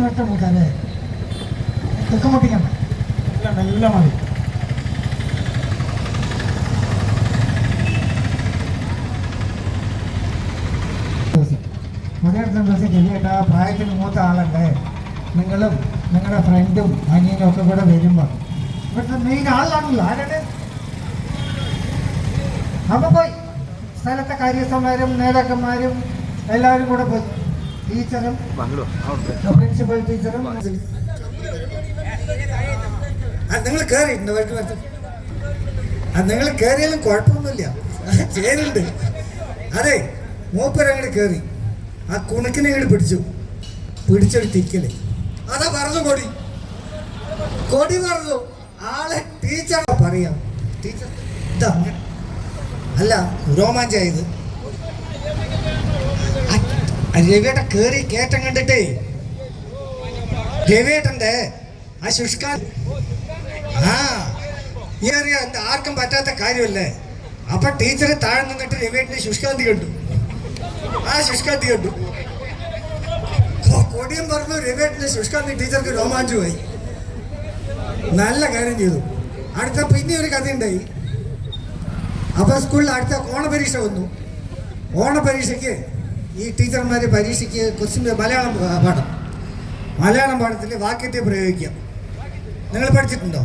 ഒറ്റ മൂത്താലേ തെക്ക് മുട്ടിക്കണ്ട നല്ല മതി. മുതിർന്ന ദിവസം ചെല്ലിയിട്ട് ആ പ്രായത്തിന് മൂത്ത ആളുണ്ട്. നിങ്ങളും നിങ്ങളുടെ ഫ്രണ്ടും അനിയനും ഒക്കെ കൂടെ വരുമ്പോൾ ഇവിടുത്തെ മെയിൻ ആളാണല്ലോ. ആരാണ്? അപ്പോൾ പോയി സ്ഥലത്തെ കാര്യസ്ഥന്മാരും നേതാക്കന്മാരും എല്ലാവരും കൂടെ പോയി. ടീച്ചറും പ്രിൻസിപ്പൽ ടീച്ചറും നിങ്ങൾ കയറിയിട്ടുണ്ട്. നിങ്ങൾ കയറിയാലും കുഴപ്പമൊന്നുമില്ല, ചേരുണ്ട്. അതെ, മൂപ്പരങ്ങോട്ട് കയറി ആ കുണുക്കിനെ ഇങ്ങോട്ട് പിടിച്ചൊരു തിക്കല്. അതാ പറഞ്ഞു കൊടി പറഞ്ഞു. ആളെ ടീച്ചർ പറയാം. ടീച്ചർ ഇതാ അല്ല രോമാഞ്ചായത്. രവിയേട്ടൻ കേറി കേറ്റം കണ്ടിട്ടേ രവിയേട്ടന്റെ ആ ശുഷ്കാന്തി ഈ അറിയാം എന്താ ആർക്കും പറ്റാത്ത കാര്യമല്ലേ. അപ്പൊ ടീച്ചറെ താഴെ നിന്നിട്ട് രവിയേട്ടന് ശുഷ്കാന്തി കണ്ടു. ആ ശുഷ്കാന്തി കണ്ടു, കൊടിയും പറഞ്ഞു. രവിയേട്ടന്റെ ശുഷ്കാന്തി ടീച്ചർക്ക് രോമാഞ്ചുമായി. നല്ല കാര്യം ചെയ്തു. അടുത്ത പിന്നെ ഒരു കഥയുണ്ടായി. അപ്പൊ സ്കൂളിൽ അടുത്ത ഓണപരീക്ഷ വന്നു. ഓണപരീക്ഷയ്ക്ക് ഈ ടീച്ചർമാര് പരീക്ഷയ്ക്ക് ക്വസ്റ്റ്യൻ മലയാളം പാഠത്തിൽ വാക്യത്തെ പ്രയോഗിക്കാം. നിങ്ങൾ പഠിച്ചിട്ടുണ്ടോ?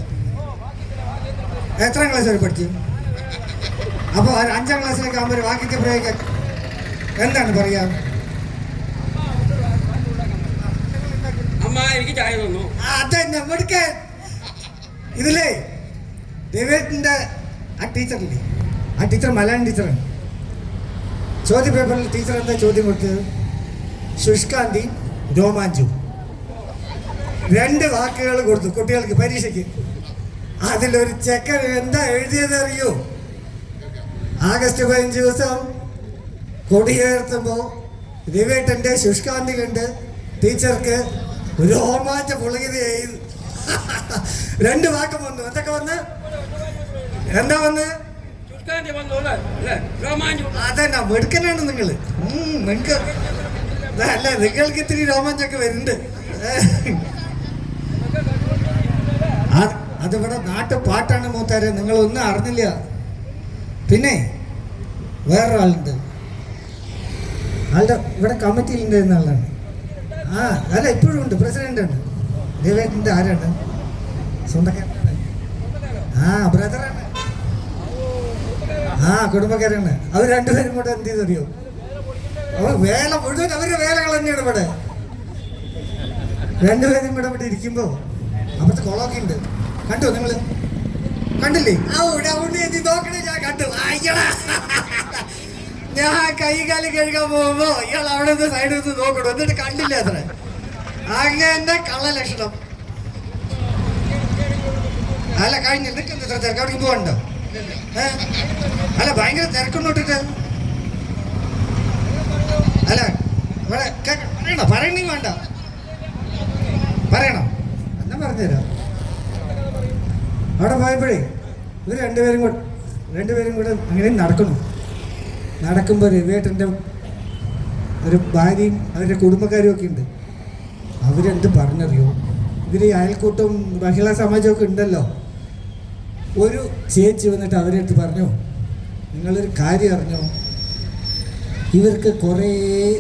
എത്രാം ക്ലാസ് വരെ പഠിച്ചു? അപ്പോൾ 5ാം ക്ലാസ്സിലേക്ക് ആകുമ്പോൾ ഒരു വാക്യത്തെ പ്രയോഗിക്കാം. എന്താണ് പറയാ? അതെന്നെ മെടുക്കാൻ ഇതില്ലേ ദേവേട്ടിന്റെ ആ ടീച്ചറില്ലേ, ആ ടീച്ചർ മലയാളം ടീച്ചറാണ്. ചോദ്യ പേപ്പറിൽ ടീച്ചർ എന്താ ചോദ്യം കൊടുത്തത്? ശുഷ്കാന്തി രോമാഞ്ചു 2 വാക്കുകൾ കൊടുത്തു കുട്ടികൾക്ക് പരീക്ഷയ്ക്ക്. അതിലൊരു ചെക്കൻ എന്താ എഴുതിയത് അറിയോ? ആഗസ്റ്റ് 15 ദിവസം കൊടിയേർത്തുമ്പോൾ രവിയേട്ടന്റെ ശുഷ്കാന്തി കണ്ട് ടീച്ചർക്ക് രോമാഞ്ച പൊളുകിത് ചെയ്തു. 2 വാക്കം വന്നു. എന്തൊക്കെ വന്ന്? എന്താ വന്ന്? അതെന്നാ വെടുക്കനാണ് നിങ്ങള്. നിങ്ങൾക്ക് അല്ല, നിങ്ങൾക്ക് ഇത്തിരി രോമാഞ്ചൊക്കെ വരുന്നുണ്ട്. അതിവിടെ നാട്ടുപാട്ടാണ് മൂത്താരെ, നിങ്ങളൊന്നും അറിഞ്ഞില്ല. പിന്നെ വേറൊരാളുണ്ട്, ആളുടെ ഇവിടെ കമ്മിറ്റിയിലുണ്ടായിരുന്ന ആളാണ്. അല്ല ഇപ്പോഴും ഉണ്ട്, പ്രസിഡന്റാണ്. രവിയേട്ടൻ്റെ ആരാണ്? സ്വന്തക്കാരനാണ്. ബ്രദറാണ്. കുടുംബക്കാരാണ്. അവർ 2 പേരും കൂടെ എന്ത് ചെയ്തറിയോ? വേല മുഴുവൻ അവരുടെ വേലകൾ തന്നെയാണ് ഇവിടെ. 2 പേരും കൂടെ ഇവിടെ ഇരിക്കുമ്പോ അപ്പുറത്തെ കുളമൊക്കെ ഉണ്ട്. കണ്ടോ നിങ്ങള്? കണ്ടില്ലേ? നോക്കണേ, ഞാൻ കണ്ടു. ഞാൻ കൈ കാലി കഴുകാൻ പോകുമ്പോ ഇയാൾ അവിടെ നിന്ന് സൈഡിൽ നിന്ന് നോക്കണു. എന്നിട്ട് കണ്ടില്ല അത്ര. അങ്ങനെ കള്ള ലക്ഷണം. അല്ല കഴിഞ്ഞ നിൽക്കുന്നു. ഇത്ര തിരക്ക് അവിടേക്ക് പോകണ്ടോ? അല്ല ഭയങ്കര തിരക്കൊണ്ടിട്ട്. അല്ല ഇവിടെ പറയണോ? പറയണെങ്കിൽ വേണ്ട, പറയണം എന്നാ പറഞ്ഞുതരാം. അവിടെ പോയപ്പോഴേ ഇവർ രണ്ടുപേരും കൂടെ അങ്ങനെ നടക്കുമ്പോൾ രവിയേട്ടൻ്റെ ഒരു ഭാര്യയും അവരുടെ കുടുംബക്കാരും ഒക്കെ ഉണ്ട്. അവരെന്ത് പറഞ്ഞറിയോ? ഇവർ അയൽക്കൂട്ടവും മഹിളാ സമാജമൊക്കെ ഉണ്ടല്ലോ. ഒരു ചേച്ചി വന്നിട്ട് അവരെടുത്ത് പറഞ്ഞു, നിങ്ങളൊരു കാര്യം അറിഞ്ഞോ? ഇവർക്ക് കുറേ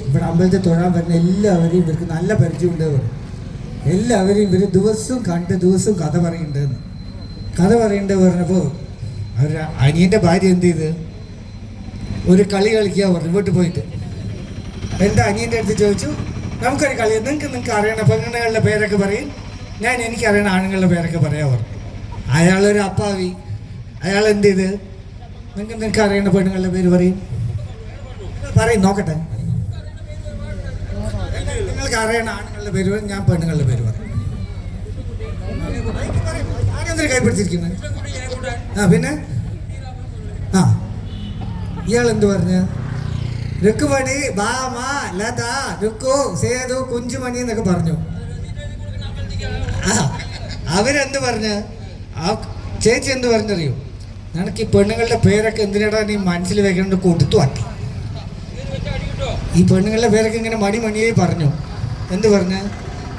ഇവിടെ അമ്പലത്തിൽ തൊഴാൻ വരുന്ന എല്ലാവരെയും ഇവർക്ക് നല്ല പരിചയമുണ്ട്. എല്ലാവരെയും ഇവർ ദിവസവും കണ്ട് ദിവസവും കഥ പറയുന്നുണ്ട് പറഞ്ഞപ്പോൾ അവരുടെ അനിയൻ്റെ ഭാര്യ എന്ത് ചെയ്ത് ഒരു കളി കളിക്കുക പറഞ്ഞു. വീട്ടിൽ പോയിട്ട് എൻ്റെ അനിയൻ്റെ അടുത്ത് ചോദിച്ചു, നമുക്കൊരു കളി, നിങ്ങൾക്ക് അറിയണ പെണ്ണുങ്ങളുടെ പേരൊക്കെ പറയും, ഞാൻ എനിക്കറിയണ ആണുങ്ങളുടെ പേരൊക്കെ പറയാൻ പറഞ്ഞു. അയാളൊരു അപ്പാവി. അയാൾ എന്ത് ചെയ്ത്, നിങ്ങൾക്ക് അറിയണ പെണ്ണുങ്ങളുടെ പേര് പറയും നോക്കട്ടെ. നിങ്ങൾക്ക് അറിയണ ആണുങ്ങളുടെ പേര് പറയും, ഞാൻ പെണ്ണുങ്ങളുടെ പേര് പറയും. ആരെന്തൊരു കൈപ്പിടിച്ചിരിക്കുന്നത്? പിന്നെ ഇയാൾ എന്ത് പറഞ്ഞ? രുക്കുമണി, ബാമ, ലത, രുക്കു, സേതു, കുഞ്ചുമണി എന്നൊക്കെ പറഞ്ഞു. അവരെന്ത് പറഞ്ഞ? ആ ചേച്ചി എന്ത് പറഞ്ഞറിയോ? നിനക്ക് ഈ പെണ്ണുങ്ങളുടെ പേരൊക്കെ എന്തിനാടാ നീ മനസ്സിൽ വെക്കേണ്ട കൊടുത്തു ആട്ടി. ഈ പെണ്ണുങ്ങളുടെ പേരൊക്കെ ഇങ്ങനെ മണിയായി പറഞ്ഞു. എന്ത് പറഞ്ഞ?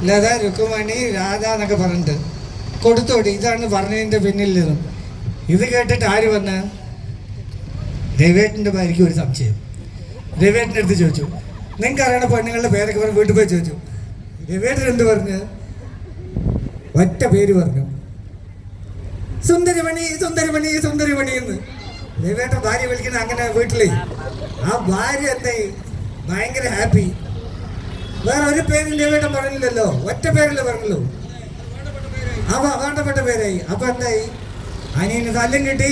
ലത രുക്കുമണി രാധ എന്നൊക്കെ പറഞ്ഞിട്ട് കൊടുത്തോടി, ഇതാണ് പറഞ്ഞതിൻ്റെ പിന്നിൽ നിന്നും. ഇത് കേട്ടിട്ട് ആര് വന്ന് രവേട്ടിൻ്റെ ഭാര്യയ്ക്ക് ഒരു സംശയം. രവേട്ടിൻ്റെ അടുത്ത് ചോദിച്ചു, നിങ്ങൾക്ക് അറിയണ പെണ്ണുങ്ങളുടെ പേരൊക്കെ പറഞ്ഞ് വീട്ടിൽ പോയി ചോദിച്ചു. രവേട്ടൻ എന്ത് പറഞ്ഞു? ഒറ്റ പേര് പറഞ്ഞു, സുന്ദരിമണി സുന്ദരിമണി സുന്ദരിമണി എന്ന്. രവേട്ടൻ ഭാര്യ വിളിക്കണ അങ്ങനെ വീട്ടില്. ആ ഭാര്യ എന്തായി ഭയങ്കര ഹാപ്പി. വേറെ ഒരു പേരും രവേട്ടൻ പറഞ്ഞില്ലല്ലോ, ഒറ്റ പേരല്ലേ പറഞ്ഞല്ലോ. വേണ്ടപ്പെട്ട പേരായി. അപ്പൊ എന്തായി? അനിയന് തല്ലും കിട്ടി,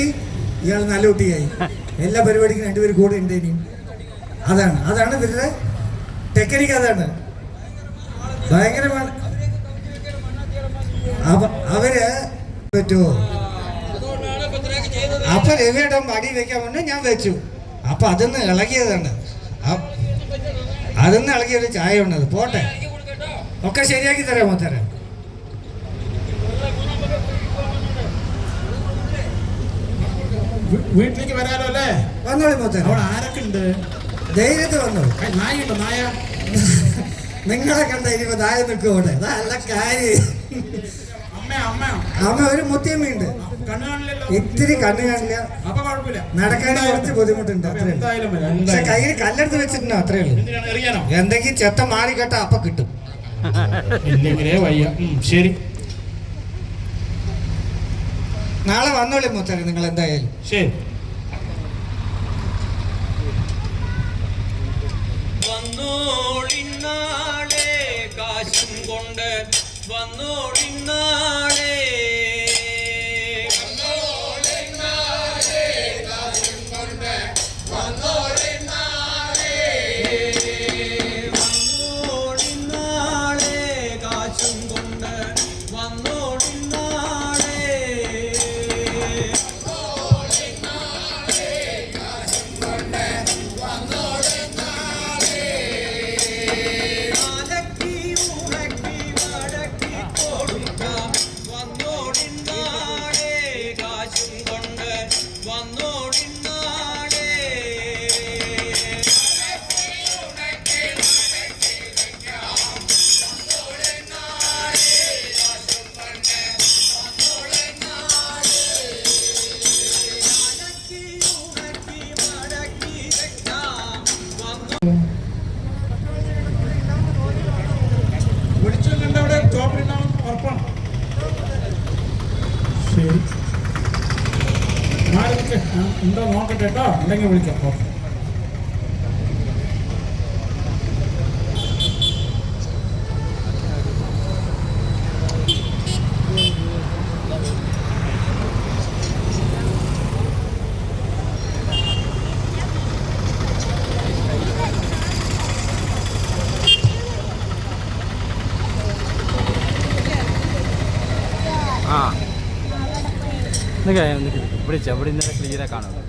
ഇയാൾ നല്ല കുട്ടിയായി. എല്ലാ പരിപാടിക്കും രണ്ടുപേരും കൂടെ ഉണ്ട്. ഇനി അതാണ് ഇവരുടെ ടെക്നിക്ക്. അതാണ് ഭയങ്കരമാണ്. അവര് പറ്റുമോ? അപ്പൊ രവിയേട്ടൻ അടി വെക്കാൻ മുന്നേ ഞാൻ വെച്ചു. അപ്പൊ അതൊന്ന് ഇളകിയതാണ്. അതൊന്ന് ഇളകിയൊരു ചായ ഉണ്ടത്. പോട്ടെ, ഒക്കെ ശരിയാക്കി തരാമോ? തരാം. വീട്ടിലേക്ക് വരാലോ അല്ലേ? വന്നോളി മോത്തര. അവിടെ ആരൊക്കെ ഉണ്ട്? ധൈര്യത്തിൽ വന്നോളൂ. നായുണ്ടോ? നായ നിങ്ങളെ കണ്ട ഇനിയിപ്പോ നായ നിൽക്കുമോട്ടെ. നല്ല കാര്യം. അമ്മ ഒരു മുത്തിയമ്മയുണ്ട്. ഇത്തിരി കണ്ണു കാണില്ല, നടക്കാൻ കുറച്ച് ബുദ്ധിമുട്ടുണ്ട്. അത്രേ. പക്ഷെ കയ്യിൽ കല്ലെടുത്ത് വെച്ചിട്ടുണ്ടോ? അത്രേ ഉള്ളൂ. എന്തെങ്കിലും ചെത്ത മാറിക്കെട്ട അപ്പൊ കിട്ടും. ശരി, നാളെ വന്നോളി മുത്തര, നിങ്ങൾ എന്തായാലും. ശരി. വന്നോളിന്നാളെ കാശും കൊണ്ട് വന്നോളിന്നാളെ വിളിച്ചിട്ടുണ്ടവിടെ സ്റ്റോപ്പിലുണ്ടാവും ഉറപ്പാണ്. ശരി, നാളെ ഉണ്ടോ നോക്കട്ടെ കേട്ടോ. ഉണ്ടെങ്കിൽ വിളിക്കാം. ഓക്കെ. ഇവിടെ ഇന്നലെ ക്ലിയറാ കാണുന്നത്.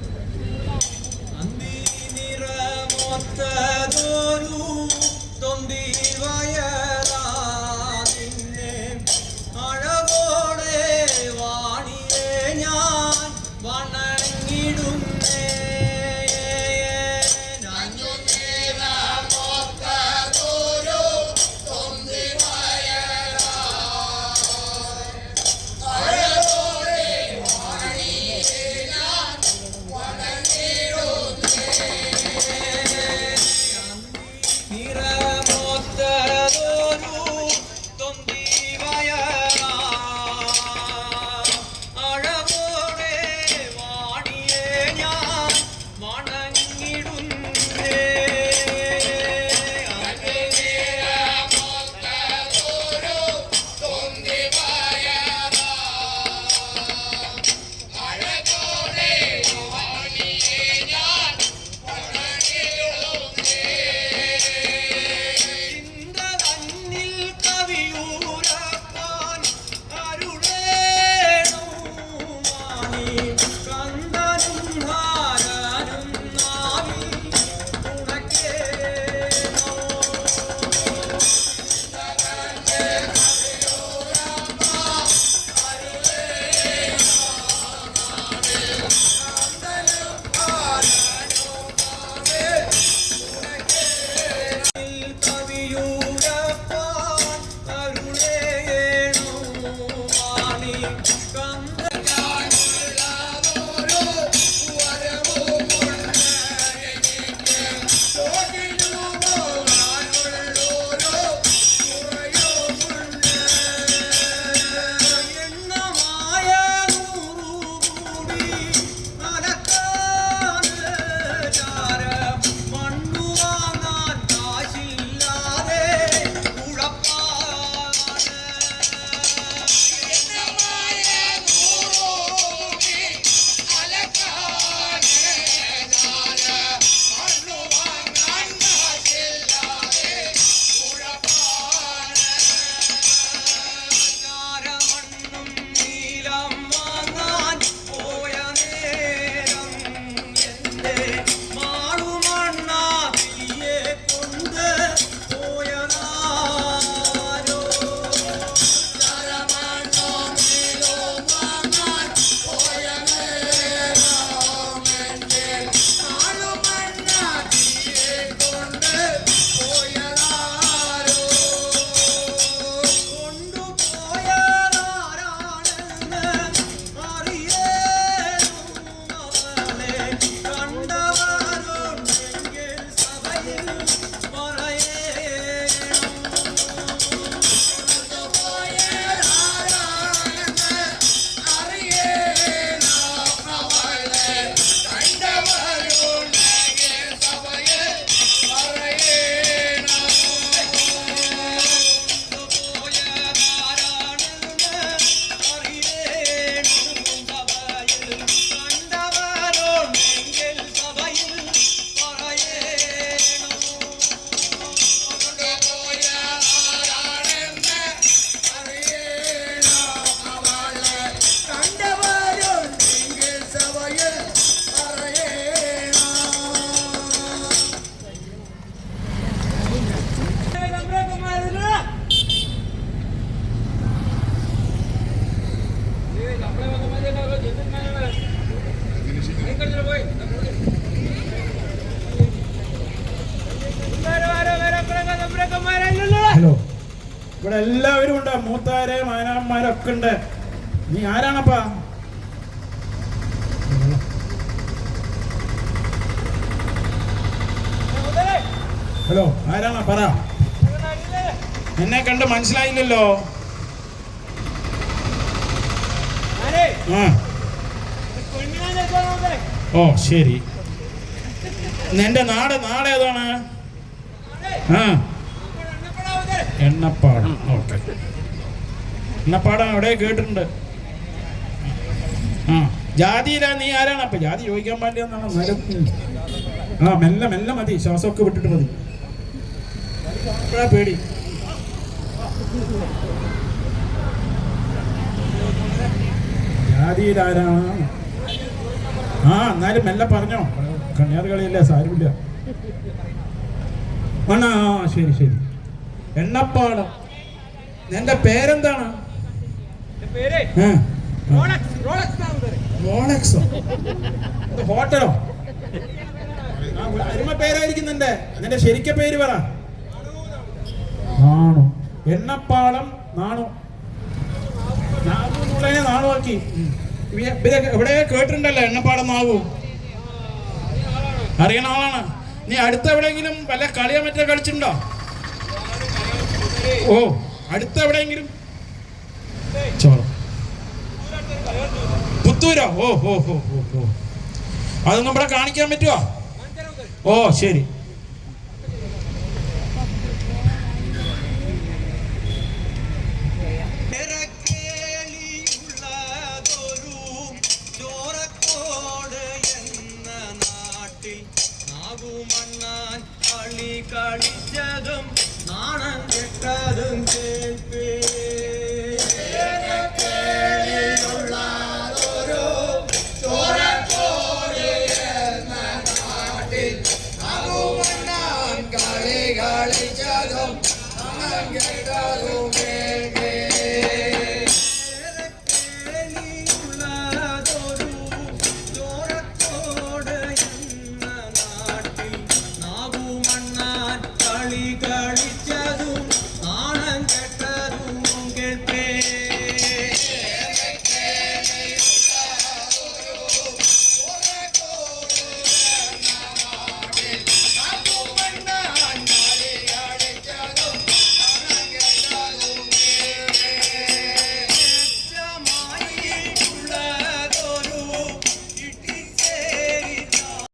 ഇവിടെ എല്ലാവരും ഉണ്ട്, മൂത്താര് മാനാന്മാരൊക്കെ ഉണ്ട്. നീ ആരാണപ്പാ? ഹലോ, ആരാണ പറ. എന്നെ കണ്ട് മനസ്സിലായില്ലല്ലോ. ആ, ഓ ശരി. നിന്റെ നാട് ഏതാണ്? ആ, എണ്ണപ്പാടം. ഓക്കെ, എണ്ണപ്പാടം എവിടെ കേട്ടിട്ടുണ്ട്. ആ, ജാതിയിലാ. നീ ആരാണ്? അപ്പൊ ജാതി ചോദിക്കാൻ വേണ്ടിയെന്നാണ്. ആ, മെല്ലെ മെല്ലെ മതി, ശ്വാസമൊക്കെ വിട്ടിട്ട് മതി. എപ്പോഴാ പേടി? ജാതിയിലാരാണ്? ആ, എന്നാലും മെല്ലെ പറഞ്ഞോ, കണ്യാറ് കളിയല്ലേ, സാരമില്ല. ആ, ശരി ശരി. എണ്ണപ്പാടം. എന്റെ പേരെന്താണ്? റോളക്സോ? ഹോട്ടലോ? അരുമ പേരായിരിക്കും നിന്റെ. നിന്റെ ശരിക്ക പേര് പറ. നാണു. എണ്ണപ്പാടം നാണു. നാണുവാക്കി. എവിടെ കേട്ടിട്ടുണ്ടല്ലോ എണ്ണപ്പാടം നാവു. അറിയണ ആളാണ്. നീ അടുത്ത എവിടെയെങ്കിലും വല്ല കളിയോ മറ്റോ കളിച്ചിട്ടുണ്ടോ? ഓ, അടുത്ത എവിടെയെങ്കിലും? ചോളം, പുത്തൂരോ? ഓ ഓ ഓ ഓ ഓ, അതൊന്നും ഇവിടെ കാണിക്കാൻ പറ്റുമോ? ഓ ശരി. കളിച്ചതും നാണം കെട്ടതും കേൾപ്പേ. കളിച്ചതും